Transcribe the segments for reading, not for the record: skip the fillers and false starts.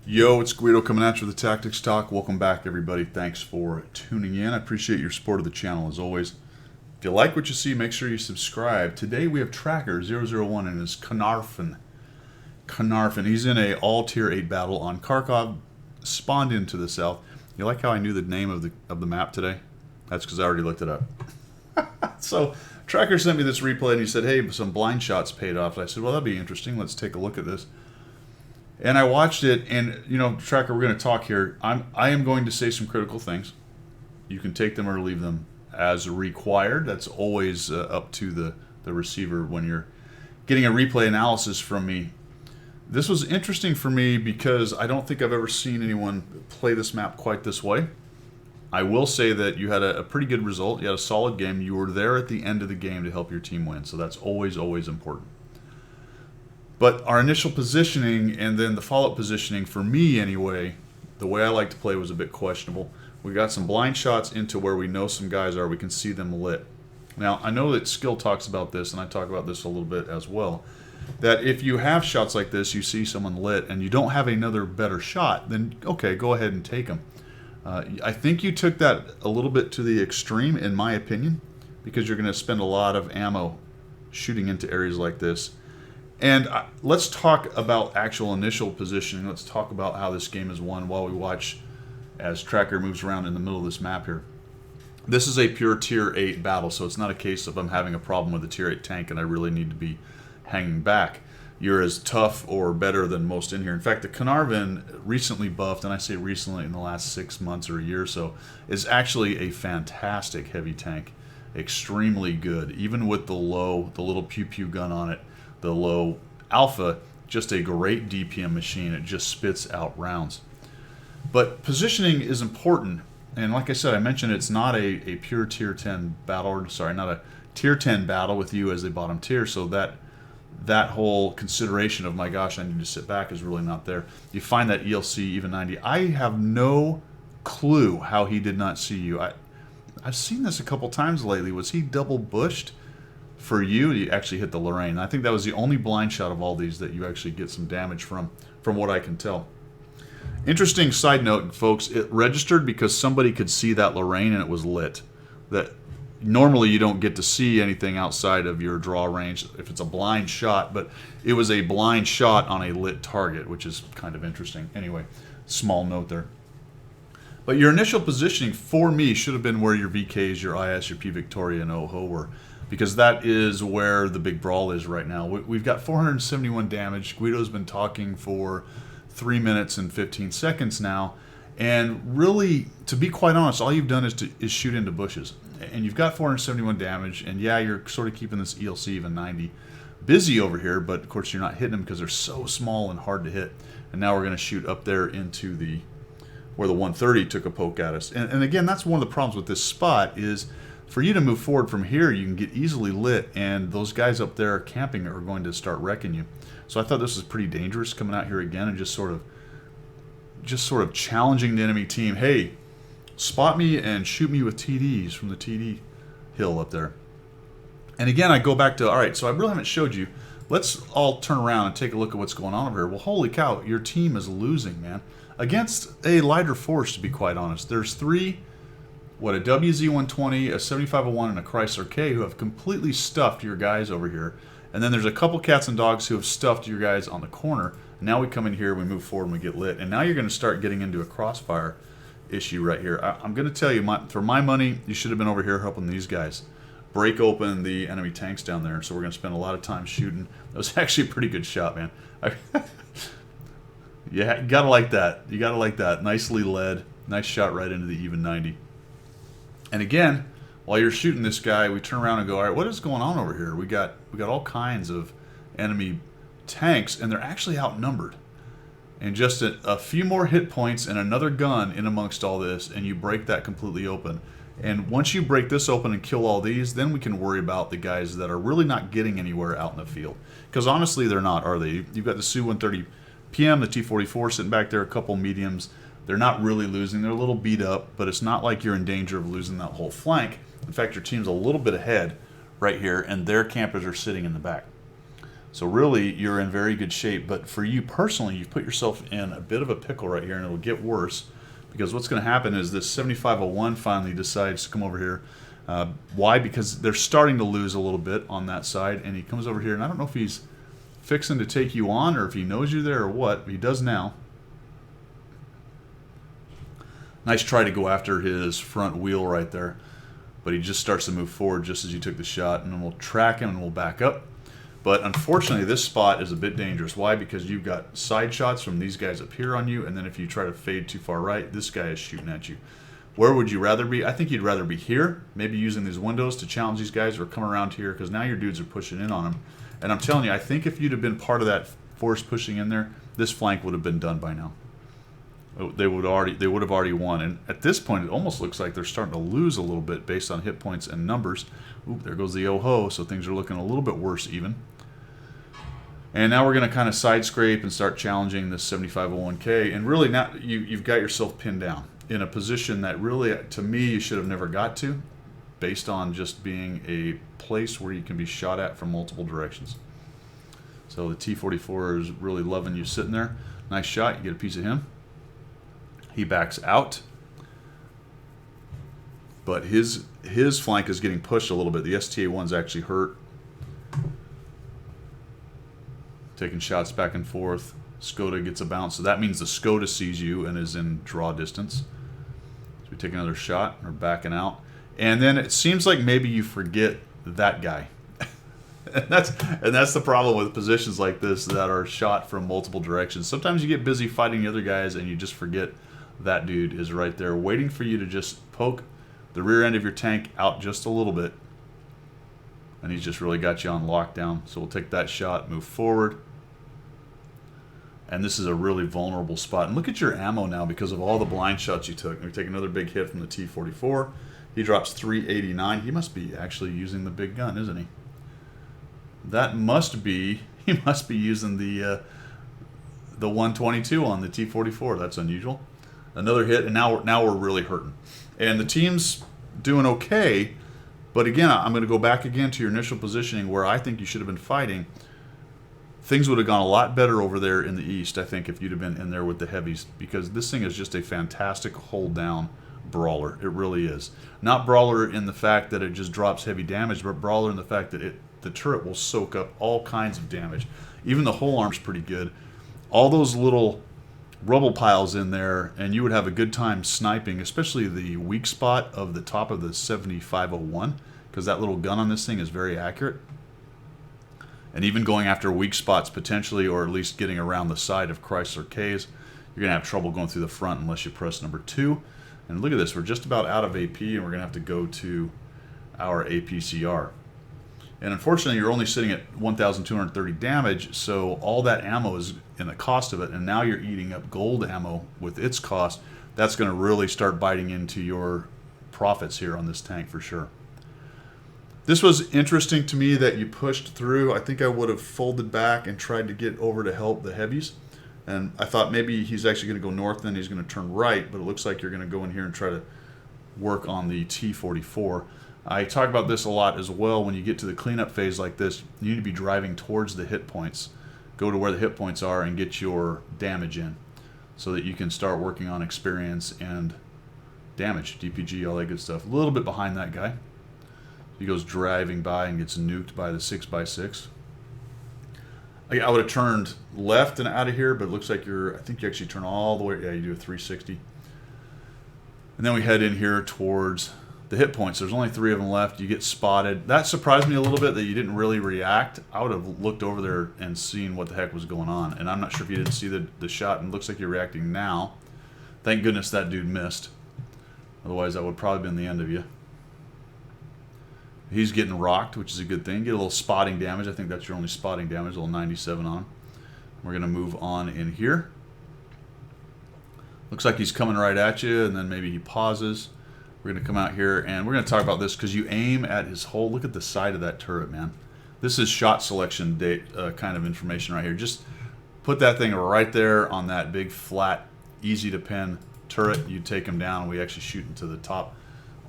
Yo, it's Guido coming at you with the Tactics Talk. Welcome back, everybody. Thanks for tuning in. I appreciate your support of the channel as always. If you like what you see, make sure you subscribe. Today we have Tracker001 and his Carnarvon. He's in a all Tier 8 battle on Kharkov, spawned into the south. You like how I knew the name of the map today? That's because I already looked it up. So Tracker sent me this replay and he said, hey, some blind shots paid off. And I said, well, that'd be interesting. Let's take a look at this. And I watched it, and, you know, Tracker, we're going to talk here. I am going to say some critical things. You can take them or leave them as required. That's always up to the receiver when you're getting a replay analysis from me. This was interesting for me because I don't think I've ever seen anyone play this map quite this way. I will say that you had a pretty good result. You had a solid game. You were there at the end of the game to help your team win, so that's always important. But our initial positioning and then the follow-up positioning, for me anyway, the way I like to play was a bit questionable. We got some blind shots into where we know some guys are. We can see them lit. Now, I know that Skill talks about this, and I talk about this a little bit as well, that if you have shots like this, you see someone lit, and you don't have another better shot, then okay, go ahead and take them. I think you took that a little bit to the extreme, in my opinion, because you're going to spend a lot of ammo shooting into areas like this. And let's talk about actual initial positioning. Let's talk about how this game is won while we watch as Tracker moves around in the middle of this map here. This is a pure Tier 8 battle, so it's not a case of I'm having a problem with a Tier 8 tank and I really need to be hanging back. You're as tough or better than most in here. In fact, the Carnarvon, recently buffed, and I say recently in the last 6 months or a year or so, is actually a fantastic heavy tank. Extremely good, even with the little pew-pew gun on it. The low alpha, just a great DPM machine. It just spits out rounds. But positioning is important, and like I said, I mentioned it's not a pure Tier 10 battle, or sorry, not a Tier 10 battle with you as the bottom tier, so that whole consideration of, my gosh, I need to sit back is really not there. You find that ELC even 90. I have no clue how he did not see you. I've seen this a couple times lately. Was he double bushed? For you, you actually hit the Lorraine. I think that was the only blind shot of all these that you actually get some damage from what I can tell. Interesting side note, folks, it registered because somebody could see that Lorraine and it was lit. That normally you don't get to see anything outside of your draw range if it's a blind shot, but it was a blind shot on a lit target, which is kind of interesting. Anyway, small note there. But your initial positioning for me should have been where your VKs, your IS, your P Victoria, and OHO were, because that is where the big brawl is right now. We've got 471 damage. Guido's been talking for 3 minutes and 15 seconds now, and really, to be quite honest, all you've done is shoot into bushes. And you've got 471 damage, and yeah, you're sort of keeping this ELC even 90 busy over here, but of course you're not hitting them because they're so small and hard to hit. And now we're going to shoot up there into where the 130 took a poke at us. And again, that's one of the problems with this spot is, for you to move forward from here, you can get easily lit, and those guys up there camping are going to start wrecking you. So I thought this was pretty dangerous coming out here again and just sort of challenging the enemy team. Hey, spot me and shoot me with TDs from the TD hill up there. And again, I go back to, all right, so I really haven't showed you. Let's all turn around and take a look at what's going on over here. Well, holy cow, your team is losing, man. Against a lighter force, to be quite honest. There's three... a WZ-120, a 7501, and a Chrysler K who have completely stuffed your guys over here. And then there's a couple cats and dogs who have stuffed your guys on the corner. Now we come in here, we move forward, and we get lit. And now you're going to start getting into a crossfire issue right here. I'm going to tell you, for my money, you should have been over here helping these guys break open the enemy tanks down there. So we're going to spend a lot of time shooting. That was actually a pretty good shot, man. Yeah, you got to like that. You got to like that. Nicely led. Nice shot right into the even 90. And again, while you're shooting this guy, we turn around and go, all right, what is going on over here? We got all kinds of enemy tanks, and they're actually outnumbered. And just a few more hit points and another gun in amongst all this, and you break that completely open. And once you break this open and kill all these, then we can worry about the guys that are really not getting anywhere out in the field. Because honestly, they're not, are they? You've got the Su-130 PM, the T-44 sitting back there, a couple mediums. They're not really losing. They're a little beat up, but it's not like you're in danger of losing that whole flank. In fact, your team's a little bit ahead right here, and their campers are sitting in the back. So really, you're in very good shape. But for you personally, you've put yourself in a bit of a pickle right here, and it'll get worse. Because what's going to happen is this 7501 finally decides to come over here. Why? Because they're starting to lose a little bit on that side, and he comes over here, and I don't know if he's fixing to take you on or if he knows you're there or what, but he does now. Nice try to go after his front wheel right there, but he just starts to move forward just as you took the shot, and then we'll track him and we'll back up. But unfortunately, this spot is a bit dangerous. Why? Because you've got side shots from these guys up here on you, and then if you try to fade too far right, this guy is shooting at you. Where would you rather be? I think you'd rather be here, maybe using these windows to challenge these guys, or come around here, because now your dudes are pushing in on them. And I'm telling you, I think if you'd have been part of that force pushing in there, this flank would have been done by now. They would have already won. And at this point, it almost looks like they're starting to lose a little bit based on hit points and numbers. Oop, there goes the oh-ho, so things are looking a little bit worse even. And now we're going to kind of side scrape and start challenging this 7501K. And really, now you've got yourself pinned down in a position that really, to me, you should have never got to, based on just being a place where you can be shot at from multiple directions. So the T-44 is really loving you sitting there. Nice shot. You get a piece of him. He backs out. But his flank is getting pushed a little bit. The STA-1's actually hurt. Taking shots back and forth. Skoda gets a bounce. So that means the Skoda sees you and is in draw distance. So we take another shot. We're backing out. And then it seems like maybe you forget that guy. and that's the problem with positions like this that are shot from multiple directions. Sometimes you get busy fighting the other guys and you just forget that dude is right there waiting for you to just poke the rear end of your tank out just a little bit. And he's just really got you on lockdown. So we'll take that shot, move forward. And this is a really vulnerable spot. And look at your ammo now because of all the blind shots you took. We take another big hit from the T-44. He drops 389. He must be actually using the big gun, isn't he? That must be, he must be using the 122 on the T-44. That's unusual. Another hit, and now we're really hurting. And the team's doing okay, but again, I'm going to go back again to your initial positioning where I think you should have been fighting. Things would have gone a lot better over there in the east, I think, if you'd have been in there with the heavies, because this thing is just a fantastic hold-down brawler. It really is. Not brawler in the fact that it just drops heavy damage, but brawler in the fact that the turret will soak up all kinds of damage. Even the whole arm's pretty good. All those little rubble piles in there, and you would have a good time sniping, especially the weak spot of the top of the 7501, because that little gun on this thing is very accurate. And even going after weak spots potentially, or at least getting around the side of Chrysler K's, you're going to have trouble going through the front unless you press number 2. And look at this, we're just about out of AP, and we're going to have to go to our APCR. And unfortunately, you're only sitting at 1,230 damage, so all that ammo is in the cost of it, and now you're eating up gold ammo with its cost. That's going to really start biting into your profits here on this tank for sure. This was interesting to me that you pushed through. I think I would have folded back and tried to get over to help the heavies. And I thought maybe he's actually going to go north, then he's going to turn right, but it looks like you're going to go in here and try to work on the T-44. I talk about this a lot as well. When you get to the cleanup phase like this, you need to be driving towards the hit points. Go to where the hit points are and get your damage in so that you can start working on experience and damage, DPG, all that good stuff. A little bit behind that guy. He goes driving by and gets nuked by the 6x6. I would have turned left and out of here, but it looks like I think you actually turn all the way, yeah, you do a 360. And then we head in here towards the hit points. There's only 3 of them left. You get spotted. That surprised me a little bit that you didn't really react. I would have looked over there and seen what the heck was going on. And I'm not sure if you didn't see the shot, and it looks like you're reacting now. Thank goodness that dude missed. Otherwise, that would probably been the end of you. He's getting rocked, which is a good thing. Get a little spotting damage. I think that's your only spotting damage, a little 97 on him. We're going to move on in here. Looks like he's coming right at you, and then maybe he pauses. We're going to come out here, and we're going to talk about this because you aim at his hole. Look at the side of that turret, man. This is shot selection kind of information right here. Just put that thing right there on that big, flat, easy-to-pin turret. You take him down, and we actually shoot into the top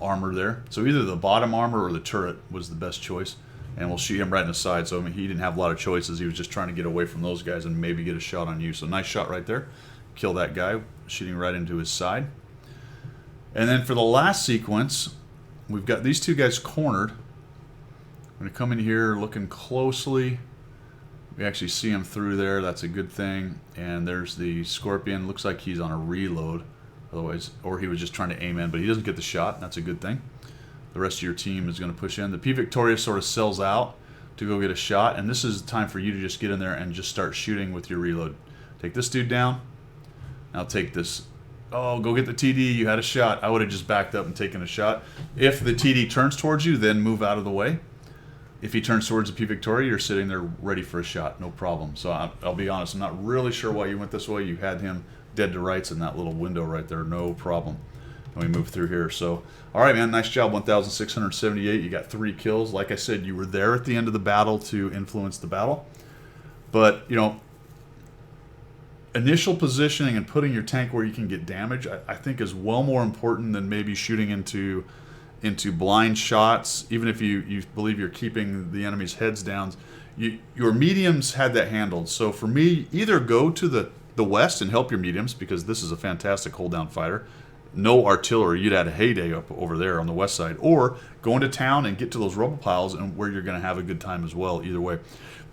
armor there. So either the bottom armor or the turret was the best choice. and we'll shoot him right in the side. So I mean, he didn't have a lot of choices. He was just trying to get away from those guys and maybe get a shot on you. So nice shot right there. Kill that guy, shooting right into his side. And then for the last sequence, we've got these two guys cornered. I'm going to come in here looking closely. We actually see him through there. That's a good thing. And there's the Scorpion. Looks like he's on a reload. Otherwise, or he was just trying to aim in, but he doesn't get the shot. That's a good thing. The rest of your team is going to push in. The P Victoria sort of sells out to go get a shot, and this is the time for you to just get in there and just start shooting with your reload. Take this dude down. Now take this. Oh, go get the TD. You had a shot. I would have just backed up and taken a shot. If the TD turns towards you, then move out of the way. If he turns towards the P Victoria, you're sitting there ready for a shot. No problem. So I'll be honest, I'm not really sure why you went this way. You had him dead to rights in that little window right there. No problem. And we move through here. So, all right, man. Nice job. 1,678. You got 3 kills. Like I said, you were there at the end of the battle to influence the battle. But, you know, initial positioning and putting your tank where you can get damage, I think is well more important than maybe shooting into blind shots. Even if you believe you're keeping the enemy's heads down, your mediums had that handled. So for me, either go to the west and help your mediums, because this is a fantastic hold down fighter. No artillery, you'd had a heyday up over there on the west side, or go into town and get to those rubble piles and where you're going to have a good time as well. Either way,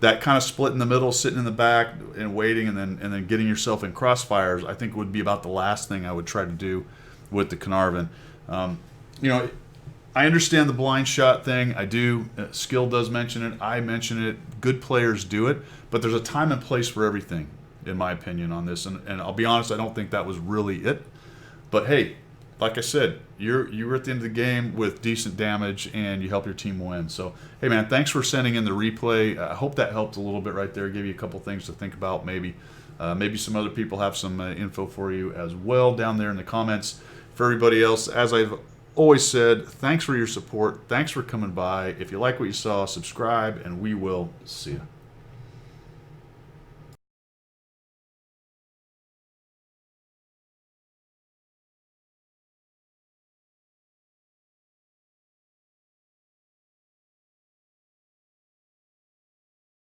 that kind of split in the middle, sitting in the back and waiting, and then getting yourself in crossfires, I think would be about the last thing I would try to do with the Caernarvon. You know, I understand the blind shot thing. I do. Skill does mention it. I mention it. Good players do it, but there's a time and place for everything, in my opinion, on this. And I'll be honest, I don't think that was really it. But hey, like I said, you were at the end of the game with decent damage, and you help your team win. So hey, man, thanks for sending in the replay. I hope that helped a little bit right there. Give you a couple things to think about. Maybe some other people have some info for you as well down there in the comments. For everybody else, as I've always said, thanks for your support. Thanks for coming by. If you like what you saw, subscribe, and we will see you.